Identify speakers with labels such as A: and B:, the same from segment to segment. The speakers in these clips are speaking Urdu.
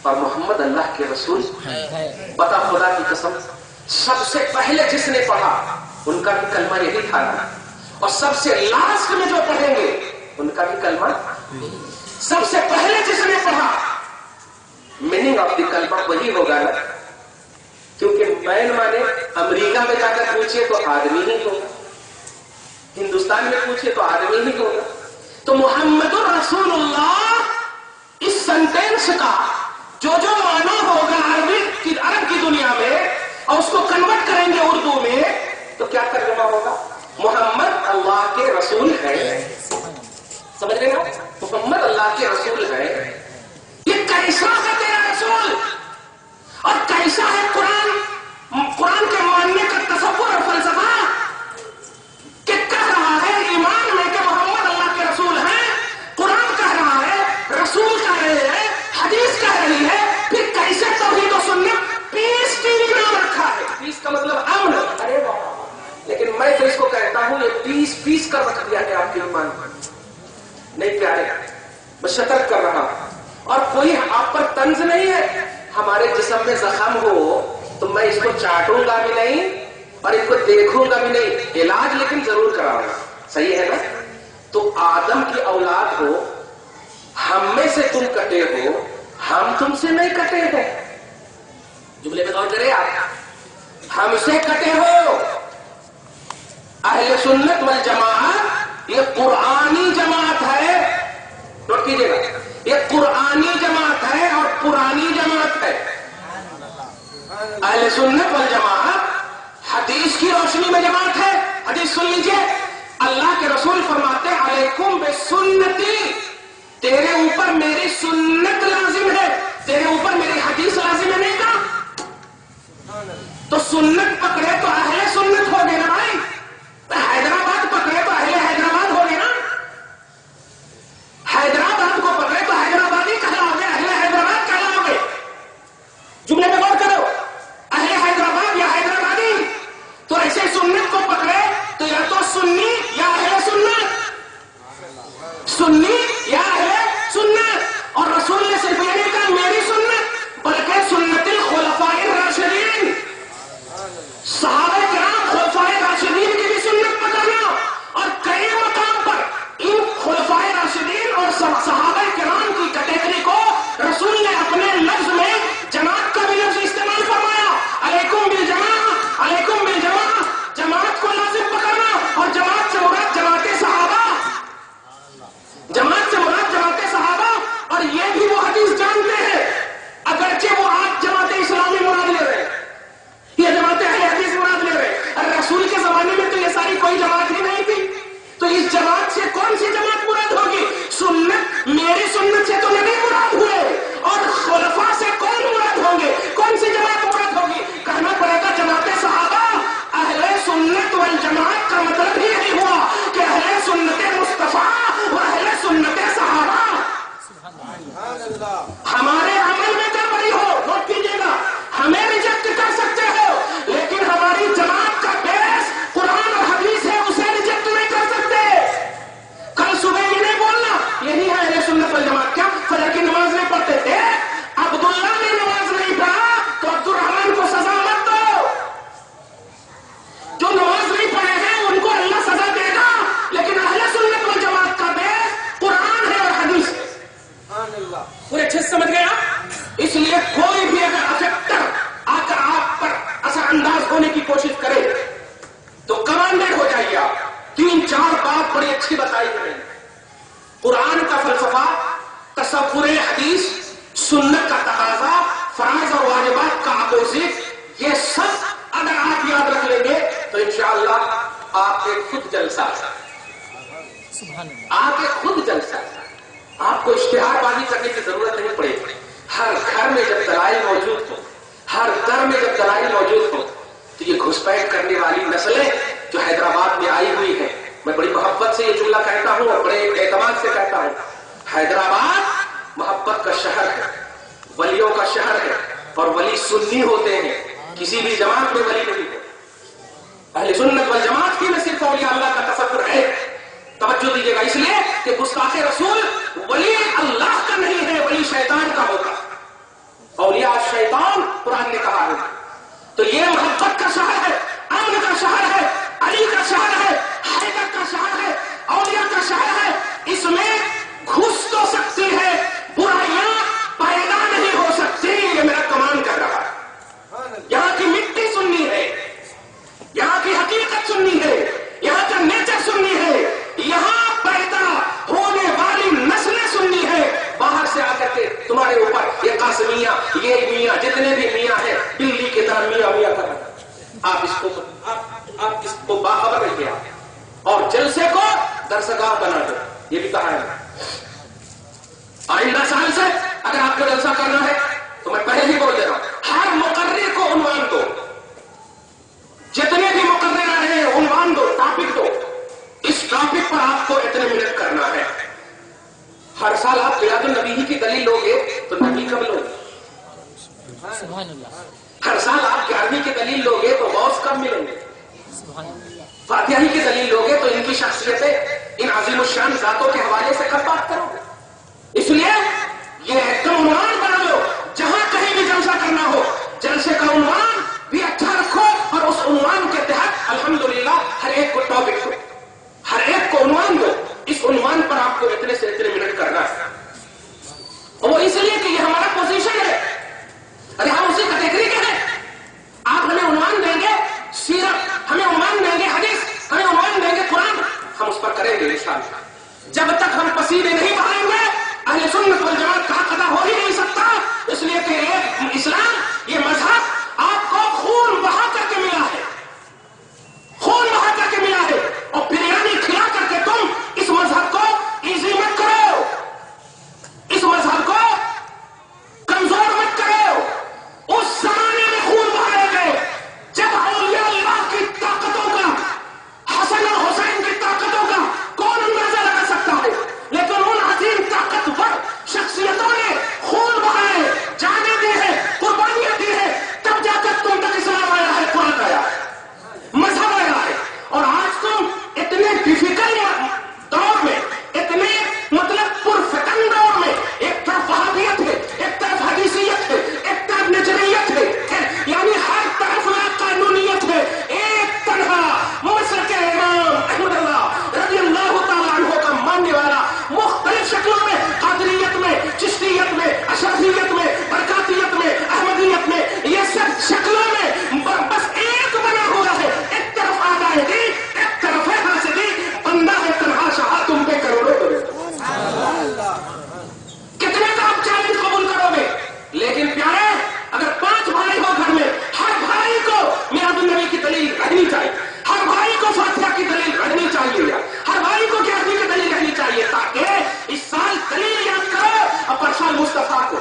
A: اور محمد اللہ کے رسول پتا خدا کی قسم سب سے پہلے جس نے پڑھا ان کا بھی کلمہ یہی تھا نا، اور سب سے لاسٹ میں جو پڑھیں گے ان کا بھی کلمہ سب سے پہلے جس نے پڑھا میننگ آف دی کلمہ وہی ہوگا نا، کیونکہ مین مانے امریکہ میں جا کر پوچھئے تو آدمی ہی ہوگا، ہندوستان میں پوچھئے تو آدمی ہی ہوگا. تو محمد الرسول اللہ اس سینٹینس کا جو معنی ہوگا عرب کی دنیا میں اور اس کو کنورٹ کریں گے اردو میں تو کیا ترجمہ ہوگا؟ محمد اللہ کے رسول ہے. سمجھ گئے نا؟ محمد اللہ کے رسول ہے. یہ کیسا ہے تیرا رسول اور کیسا ہے قرآن کے ماننے کا تصور اور فلسفہ کہ کہہ رہا ہے ایمان میں کہ محمد اللہ کے رسول ہیں، قرآن کہہ رہا ہے، رسول کہہ رہے ہیں، حدیث کہہ رہی ہے، پھر کیسے توحید و سنت پیس ٹی وی نام رکھا ہے. پیس کا مطلب امن. ارے لیکن میں تو اس کو کہتا ہوں یہ پیس کر رکھ دیا ہے آپ کے ایمان نہیں پیارے. میں شطرت کر رہا ہوں اور کوئی آپ پر طنز نہیں ہے. ہمارے جسم میں زخم ہو تو میں اس کو چاٹوں گا بھی نہیں اور اس کو دیکھوں گا بھی نہیں، علاج لیکن ضرور کراؤں گا. صحیح ہے نا؟ تو آدم کی اولاد ہو، ہم میں سے تم کٹے ہو، ہم تم سے نہیں کٹے ہیں. جملے میں غور کرے آپ، ہم سے کٹے ہو. اہل سنت والجماعت یہ قرآنی جماعت ہے. نوٹ کیجیے گا، یہ قرآنی جماعت ہے اور پرانی جماعت ہے. اہل سنت والجماعت حدیث کی روشنی میں جماعت ہے. حدیث سن لیجیے، اللہ کے رسول فرماتے ہیں علیکم بسنتی، تیرے اوپر میری سنت لازم ہے، تیرے اوپر میری حدیث لازم ہے. نہیں کہا تو سنت پکڑے تو اہل سنت ہو گئے نا بھائی. حیدرآباد پکڑے تو اہل حیدرآباد ہو گئے نا. حیدرآباد کو پکڑے تو حیدرآبادی کہلاؤ گے، اہل حیدرآباد کہلاؤ گے. جملے میں غور کرو، اہل حیدرآباد یا حیدرآبادی. تو ایسے سنت کو پکڑے تو یا تو سنی یا اہل سنت، سنی یا اہل سنت. اور رسول نے صرف یہ نہیں کہا میری سنت بلکہ سنت الخلفاء الراشدین، صحابہ کرام خلفاء راشدین کی بھی سنت پکڑنا. اور کئی مقام پر ان خلفاء راشدین اور صحابہ کرام کی کیٹیگری کو رسول نے اپنے لفظ میں جماعت کا بھی لفظ استعمال فرمایا. علیکم بالجماعت، علیکم بالجماعت، جماعت کو لازم پکڑنا. اور جماعت سے مراد جماعت صحابہ، جماعت سے مراد جماعت صحابہ. اور یہ بھی وہ حدیث جانتے ہیں، اگرچہ وہ آج جماعت اسلامی مراد لے رہے ہیں، یہ جماعت اہل حدیث مراد لے رہے ہیں. رسول کے زمانے میں تو یہ ساری کوئی جماعت ہی نہیں تھی. تو اس جماعت سے کون سی جماعت مراد ہوگی؟ سنت، میری سنت سے تو نبی مراد ہوئے. اور خلفاء سے کون مراد ہوں گے؟ کون سی جماعت مراد ہوگی؟ کہنا پڑے گا جماعت صحابہ. اہل سنت والجماعت کا مطلب ہی یہی ہوا کہ اہل سنت مصطفیٰ و اہل سنت صحابہ. ہمارے عمل میں کیا بڑی ہو، نوٹ کیجیے گا، ہمیں ریجیکٹ کر سکتے ہو لیکن ہماری جماعت کا بیس قرآن اور حدیث ہے، اسے ریجیکٹ نہیں کر سکتے. کل صبح یہ نہیں بولنا یہی ہے اہل سنت والجماعت. کیا فجر کی نماز نہیں پڑھتے تھے؟ عبداللہ نے نماز نہیں پڑھا تو عبد الرحمان کو سزا مت دو. جو نماز نہیں پڑھے ہیں ان کو اللہ سزا دے گا، لیکن اہل سنت والجماعت کا بیس قرآن ہے اور حدیث ہے. پورے اچھے سے سمجھ گئے آپ؟ اس لیے کوئی بھی اگر افیکٹر آ کر آپ پر اثر انداز ہونے کی کوشش کرے تو کمانڈیڈ ہو جائیے آپ. 3-4 بات بڑی اچھی بتائی گئی. قرآن کا فلسفہ، تصور حدیث، سنت کا تقاضا، فرائض اور واجبات کا اپوزٹ، یہ سب اگر آپ یاد رکھ لیں گے تو انشاءاللہ آپ ایک خود جلسہ، آپ ایک خود جلسہ، آپ کو اشتہار بازی کرنے کی ضرورت نہیں پڑے گی. ہر گھر میں جب دلائل موجود ہو، ہر در میں جب دلائل موجود ہو تو یہ گھسپیٹ کرنے والی نسلیں جو حیدرآباد میں آئی ہوئی ہے، میں بڑی محبت سے یہ جملہ کہتا ہوں اور بڑے اعتماد سے کہتا ہوں، حیدرآباد محبت کا شہر ہے، ولیوں کا شہر ہے. اور ولی سنی ہوتے ہیں، کسی بھی جماعت میں ولی نہیں ہے. اہل سنت والجماعت کی میں صرف اولیاء اللہ کا تصور ہے. توجہ دیجیے گا، اس لیے کہ گستاخ رسول ولی اللہ کا نہیں ہے، ولی شیطان کا ہوگا. عباس میاں، یہ میاں، جتنے بھی میاں ہیں بلی کی طرح میاں میاں کر رہے ہیں. آپ اس کو باخبر رکھیے اور جلسے کو درسگاہ بنا دو. یہ بھی کہا ہے آئندہ سال سے اگر آپ کو جلسہ کرنا ہے تو میں پہلے ہی بول دے رہا ہوں، ہر مقرر کو عنوان دو، جتنے بھی مقرر آ رہے ہیں عنوان دو، ٹاپک دو، اس ٹاپک پر آپ کو اتنے منٹ کرنا ہے. ہر سال آپ میلاد النبی ہی کی دلیل لوگے تو نبی کب لوگے؟ ہر سال آپ 11ویں کی دلیل لوگے تو غوث کب ملیں گے؟ فاتحہ ہی کی دلیل لوگے تو ان کی شخصیتیں، ان عظیم الشان ذاتوں کے حوالے سے کب بات کرو گے؟ اس لیے یہ ایک عنوان بنا لو، جہاں کہیں بھی جلسہ کرنا ہو جلسے کا عنوان بھی اچھا رکھو اور اس عنوان کے تحت الحمدللہ ہر ایک کو ٹاپک دو، ہر ایک کو عنوان دو. اس عنوان پر آپ کو اتنے سے اتنے منٹ کرنا ہے. اور وہ اس لیے کہ یہ ہمارا پوزیشن ہے. ارے ہم اسی کیٹیگری کے ہیں. آپ ہمیں عنوان دیں گے سیرت، ہمیں عنوان دیں گے حدیث، ہمیں عنوان دیں گے قرآن، ہم اس پر کریں گے انشاءاللہ. جب تک ہم پسینے نہیں بہائیں گے اہل سنت والجماعت کا حق ادا ہو ہی نہیں سکتا. اس لیے کہ یہ اسلام، یہ مذہب آپ کو خون بہا کر کے ملا ہے، خون بہا کر کے ملا ہے. اور بریانی کھلا کر کے تم اس مذہب کو ایزی مت کرو، اس مذہب کو کمزور مت کرو. اس زمانے میں خون بہائے گئے جب اولیاء اللہ کی طاقتوں کا، حسن اور حسین کی طاقتوں کا کون اندازہ لگا سکتا ہے، لیکن ان عظیم طاقتور شخصیتوں نے خون بہائے، جانیں دی ہے، قربانیاں دی ہے، تب جا کر تم تک اسلام آیا ہے، قرآن آیا ہے، مذہب آیا ہے. اور آج تم اتنے ڈیفیکلٹ دور میں، اتنے مطلب پرفتن دور میں، ایک طرف وہابیت ہے، ایک طرف حدیثیت ہے، ایک طرف نجریت ہے، یعنی ہر طرف لا قانونیت ہے. ایک تنہا مسلک امام احمد اللہ رضی اللہ تعالیٰ عنہ کا ماننے والا مختلف شکلوں میں، قادریت میں، چشتیت میں، اشرفیت میں، برکاتیت میں، احمدیت میں، یہ سب شکلوں میں بس ایک بنا ہوا ہے. ایک طرف آدھا ہے دی، ایک طرف ہے حاسدی، بندہ ہے تنہا شاہ تم پہ کروڑوں کرے. کتنے کا آپ چیلنج قبول کرو گے؟ لیکن پیارے اگر 5 بھائی ہو گھر میں، ہر بھائی کو میلاد النبی کی دلیل رہنی چاہیے، ہر بھائی کو فاتحہ کی دلیل رہنی چاہیے، ہر بھائی کو 11ویں کی دلیل رہنی چاہیے، تاکہ اس سال دلیل یاد کرو اور پرسوں مصطفیٰ کو،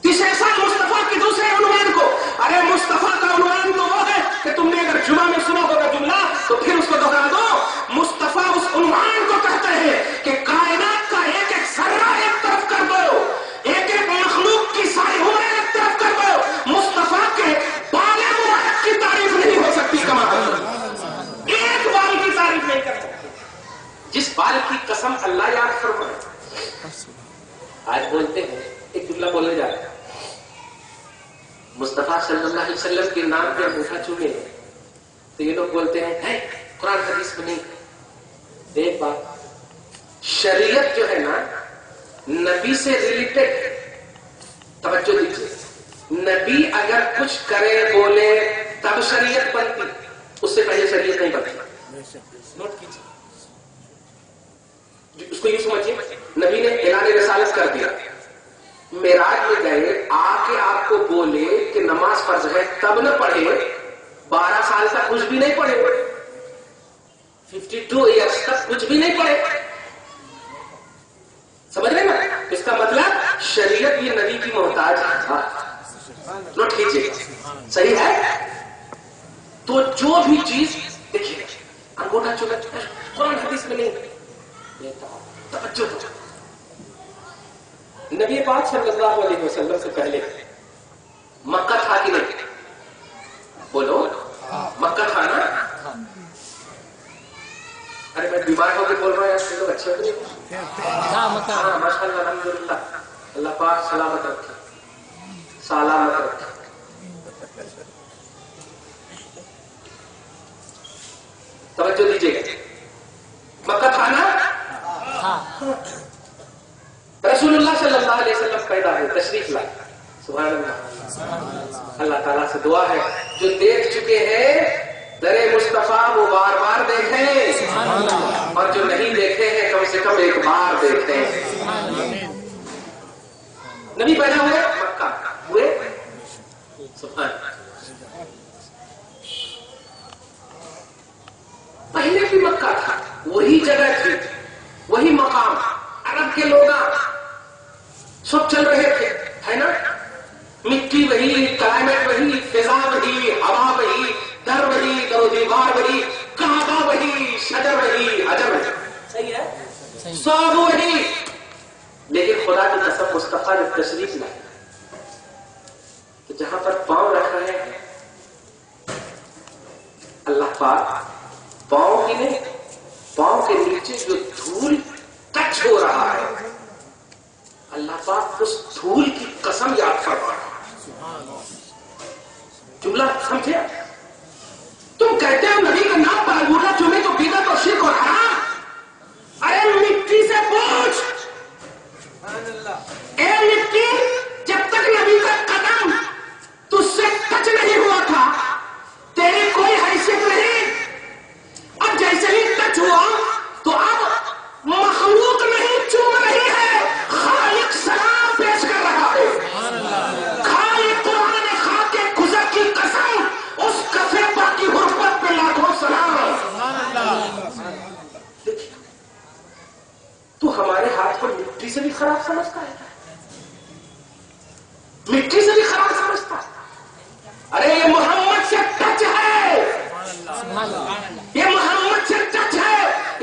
A: تیسرے سال مصطفیٰ کے دوسرے عنوان کو. ارے مصطفیٰ کا عنوان تو وہ ہے کہ تم نے اگر جمعہ میں سنا ہوگا جملہ تو پھر اس کو دوہرا دو. مصطفیٰ اس عنوان کو کہتے ہیں کہ کائنات کا ایک ایک ذرہ ایک طرف کر دو، ایک ایک مخلوق کی ساری عمریں ایک طرف کر دو. مصطفیٰ کے بال مبارک کی تعریف نہیں ہو سکتی، کما ایک بال کی تعریف نہیں کر سکتی. جس بال کی قسم اللہ یاد فرمائے. آج بولتے ہیں، ایک جملہ بولنے جا رہا ہے، مصطفیٰ صلی اللہ علیہ وسلم کے نام پہ انگوٹھا چومے تو یہ لوگ بولتے ہیں قرآن حدیث میں نہیں. ایک بات، شریعت جو ہے نا نبی سے ریلیٹڈ، توجہ دیجیے، نبی اگر کچھ کرے بولے تب شریعت بنتی، اس سے پہلے شریعت نہیں بنتی. نوٹ کیجیے، اس کو یوں سمجھیے، نبی نے اعلان رسالت کر دیا، معراج میں گئے، آ کے آپ کو بولے کہ نماز فرض ہے، تب نہ پڑھے. 12 سال تک کچھ بھی نہیں پڑھے، 52 ایئرس تک کچھ بھی نہیں پڑھے. سمجھ رہے نا؟ اس کا مطلب شریعت بھی نبی کی محتاج تھا. نوٹ کیجیے، صحیح ہے. تو جو بھی چیز دیکھیے، انگوٹھا چومے قرآن حدیث میں نہیں. توجہ، نبی پاک صلی اللہ علیہ وسلم سے پہلے مکہ تھا کہ نہیں؟ بولو، مکہ تھا نا؟ ارے میں بیمار ہو کے بول رہا ہوں، لوگ اچھے ہو گئے. ہاں ماشاء اللہ، الحمدللہ، اللہ پاک سلامت رکھے، سلامت رکھے. توجہ دیجیے گا، مکہ تھا نا؟ رسول اللہ صلی اللہ علیہ وسلم پیدا ہوئے، تشریف لائے. سبحان اللہ. اللہ تعالیٰ سے دعا ہے جو دیکھ چکے ہیں در مصطفیٰ وہ بار بار دیکھیں، اور جو نہیں دیکھے ہیں کم سے کم ایک بار دیکھیں. نبی پیدا ہوئے مکہ ہوئے سبحان پہلے بھی مکہ تھا، وہی جگہ تھی، وہی مقام، عرب کے لوگ سب چل رہے تھے، ہے نا؟ مٹی وہی، کلائمیٹ وہی، فضا وہی، ہوا وہی، در وہی، در و دیوار وہی، کعبہ وہی، شجر وہی، حجر وہی، صحیح ہے؟ سب وہی، لیکن خدا کی قسم مصطفیٰ نے تشریف لائی تو جہاں پر پاؤں رکھا ہے اللہ پاک پاؤں کی نہیں، پاؤں کے نیچے جو دھول ٹچ ہو رہا ہے اللہ پاک اس دھول کی قسم یاد فرما رہا ہے. جملہ سمجھے؟ تم کہتے ہو نبی کا نام پر انگوٹھا چومے تو بدعت اور شرک اور حرام. ارے مٹی سے پوچھ، اے مٹی، جب تک نبی کا قدم تجھ سے ٹچ نہیں ہوا تھا تیری کوئی حیثیت نہیں. اب جیسے ہی ٹچ ہوا تو اب مخلوق نہیں چوم رہی ہے، خالق سلام پیش کر رہا ہے. خالق قرآن خاک گزر کی قسم، اس کفے پاک کی حرمت پہ لاکھوں سلام. تو ہمارے ہاتھ کو مٹی سے بھی خراب سمجھتا ہے، مٹی سے بھی خراب سمجھتا ہے. ارے یہ محمد سے ٹچ ہے، یہ محمد سے ٹچ ہے،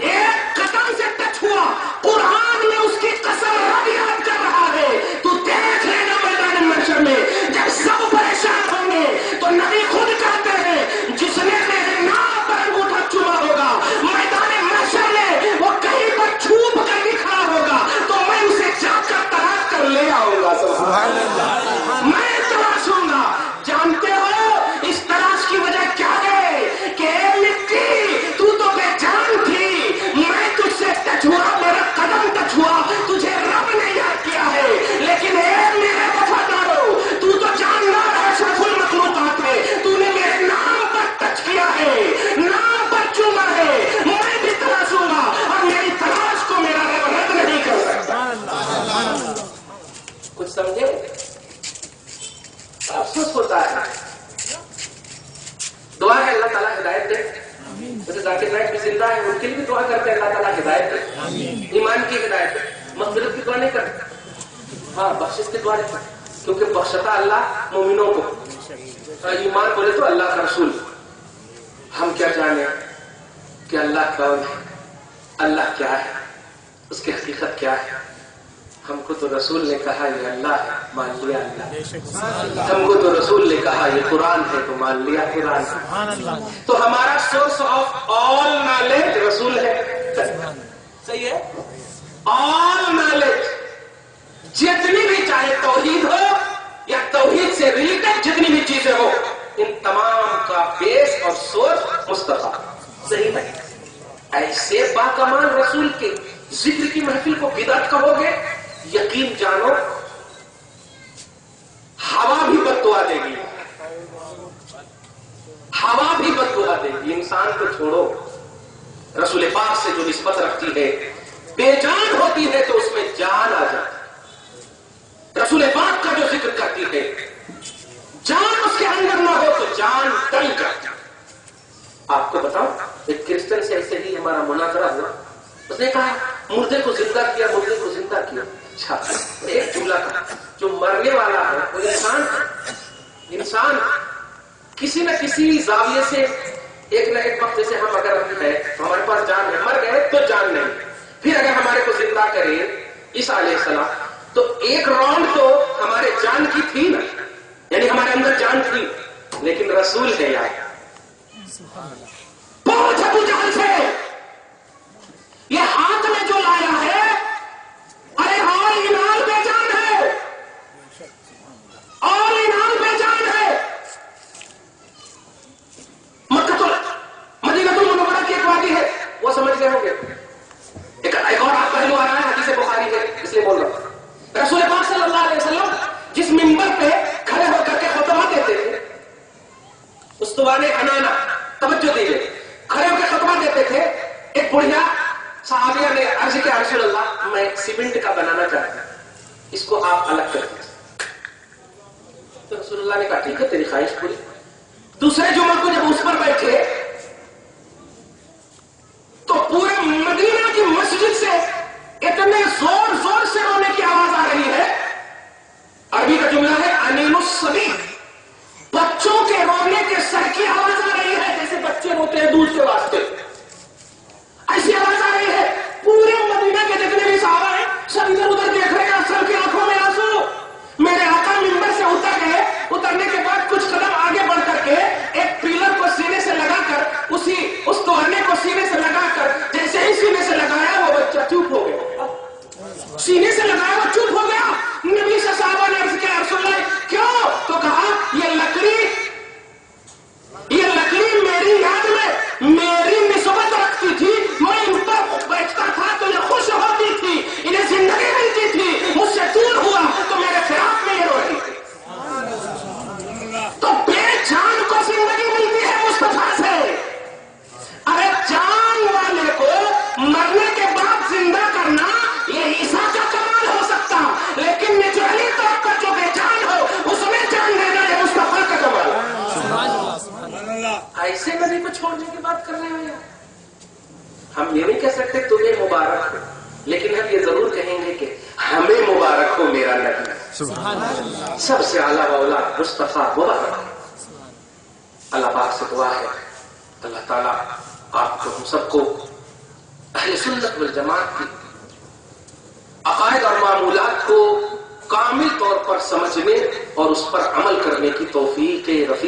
A: ایک قدم سے ٹچ ہوا. قرآن میں اس کی قسم رب یاد کر رہا ہے. تو دیکھ لینا میدان محشر میں جب سب پریشان ہوں گے تو نبی خود کہتے ہیں جس نے میرے نام پر انگوٹھا چوما ہوگا میدان محشر میں وہ کہیں پر چھوپ کر بھی کھڑا ہوگا تو میں اسے جا کر تلاش کر لے آؤں گا. سبحان اللہ، میں تلاشوں گا. جانتے ہو اس تلاش کی وجہ کیا ہے؟ کہ اے مٹی تو بے جان تھی، میں تجھ سے ٹچ ہوا، میرا قدم ٹچ ہوا، تجھے رب نے یاد کیا ہے. لیکن اے میرے وفادارو، تو جاندار ہے اشرف المخلوقات ہے، تو نے میرے نام پر ٹچ کیا ہے، نام پر چوما ہے. میں بھی تلاشوں گا اور میری تلاش کو میرا رب رد نہیں کر سکتا. کچھ سمجھے؟ افسوس ہوتا ہے. دعا ہے اللہ تعالیٰ ہدایت دے. جیسے ذاکر نائک بھی زندہ ہے، ان کے لیے بھی دعا کرتے ہیں اللہ تعالیٰ ہدایت دے، ایمان کی ہدایت دے. مغفرت کی دعا نہیں کرتے، ہاں بخشش کی دعا نہیں کرتے، کیونکہ بخشتا اللہ مومنوں کو. ایمان بولے تو اللہ کا رسول. ہم کیا جانے کہ اللہ کون ہے، اللہ کیا ہے، اس کی حقیقت کیا ہے. ہم کو تو رسول نے کہا یہ اللہ ہے، مان لیا اللہ. ہم کو تو رسول نے کہا یہ قرآن ہے تو مان لیا قرآن ہے. تو ہمارا سورس آف آل نالج رسول ہے. صحیح ہے؟ آل نالج جتنی بھی، چاہے توحید ہو یا توحید سے ریلیٹڈ جتنی بھی چیزیں ہو، ان تمام کا بیس اور سورس مصطفیٰ. صحیح ہے؟ ایسے باکمال رسول کے ذکر کی محفل کو بدعت کہو گے، یقین جانو ہوا بھی بددعا دے گی، ہوا بھی بددعا دے گی. انسان کو چھوڑو، رسول پاک سے جو نسبت رکھتی ہے بے جان ہوتی ہے تو اس میں جان آ جاتی. رسول پاک کا جو ذکر کرتی ہے جان اس کے اندر نہ ہو تو جان ڈل جاتی. آپ کو بتاؤں، ایک کرسچن سے ایسے ہی ہمارا مناظرہ ہوا. اس نے کہا مردے کو زندہ کیا، مردے کو زندہ کیا. اچھا، ایک جملہ تھا، جو مرنے والا ہے وہ انسان کسی نہ کسی زاویے سے ایک نہ ایک وقت، جیسے ہم اگر ہے تو ہمارے پاس جان ہے، مر گئے تو جان نہیں. پھر اگر ہمارے کو زندہ کرے عیسیٰ علیہ السلام تو ایک راؤنڈ تو ہمارے جان کی تھی نا، یعنی ہمارے اندر جان تھی. لیکن رسول ہے یار، پوچھ ابو جہل سے یہ ہاتھ میں جو لایا ہے، ارے اور ایمان بے جان ہے، اور ایمان بے جان ہے. مدینہ المنورہ کی ایک وادی ہے، وہ سمجھ گئے ہوں گے. ایک اور آپ پہلو آ رہا ہے، حدیث بخاری ہے اس لیے بول رہا ہوں. رسول پاک صلی اللہ علیہ وسلم جس منبر پہ کھڑے ہو کر کے خطبہ دیتے تھے، استوان حنانہ، توجہ دیجیے، کھڑے ہو کے خطبہ دیتے تھے. ایک بڑھیا صحابیہ نے عرض کیا رسول اللہ میں سیمنٹ کا بنانا چاہتا ہوں، اس کو آپ الگ کر دیں. اللہ نے کہا ٹھیک ہے تیری خواہش پوری. دوسرے جمعہ کو جب اس پر بیٹھے تو پورے مدینہ کی مسجد سے اتنے زور زور سے رونے کی آواز آ رہی ہے. عربی کا جملہ ہے انین الصبی، بچوں کے رونے کے سر کی آواز آ رہی ہے، جیسے بچے روتے ہیں دودھ کے واسطے، ایسی آواز آ رہی ہے. پورے مدینہ کے جتنے بھی صحابہ ہیں سب ادھر ادھر دیکھ رہے ہیں، سب کی آنکھوں میں آنسو. میرے آقا منبر سے اتر گئے، اترنے کے بعد کچھ قدم آگے بڑھ کر کے ایک پیلر کو سینے سے لگا کر اس توہنے کو سینے سے لگا کر جیسے ہی سینے سے لگایا وہ بچہ چپ ہو گیا. سینے سے لگایا وہ چپ ہو گیا. نبی سے صحابہ نے عرض کیا رسول اللہ کیوں؟ تو کہا یہ لکڑی میری یاد میں میری نسبت رکھتی تھی، میں ان پر بیٹھتا تھا تو یہ خوش ہوتی تھی، انہیں زندگی ملتی تھی، مجھ سے دور ہوا تو میرے فراق میں یہ رو رہی تھی. تو بے جان کو زندگی ملتی ہے مصطفیٰ سے. ارے جان والے کو مرنے کے بعد زندہ کرنا یہ عیسیٰ کا کمال ہو سکتا، لیکن نچلی طور پر جو بے جان ہو اس میں جان دینا یہ مصطفیٰ کا کمال ہے. ایسے نبی کو چھوڑنے کی بات کر رہے ہیں. ہم یہ نہیں کہہ سکتے تمہیں مبارک ہو، لیکن ہم یہ ضرور کہیں گے کہ ہمیں مبارک ہو میرا نبی. سب سے اعلیٰ اولا مصطفیٰ مبارک ہو. اللہ پاک سے دعا ہے اللہ تعالیٰ آپ کو ہم سب کو اہل سنت والجماعت کی عقائد اور معمولات کو کامل طور پر سمجھنے اور اس پر عمل کرنے کی توفیق رفیق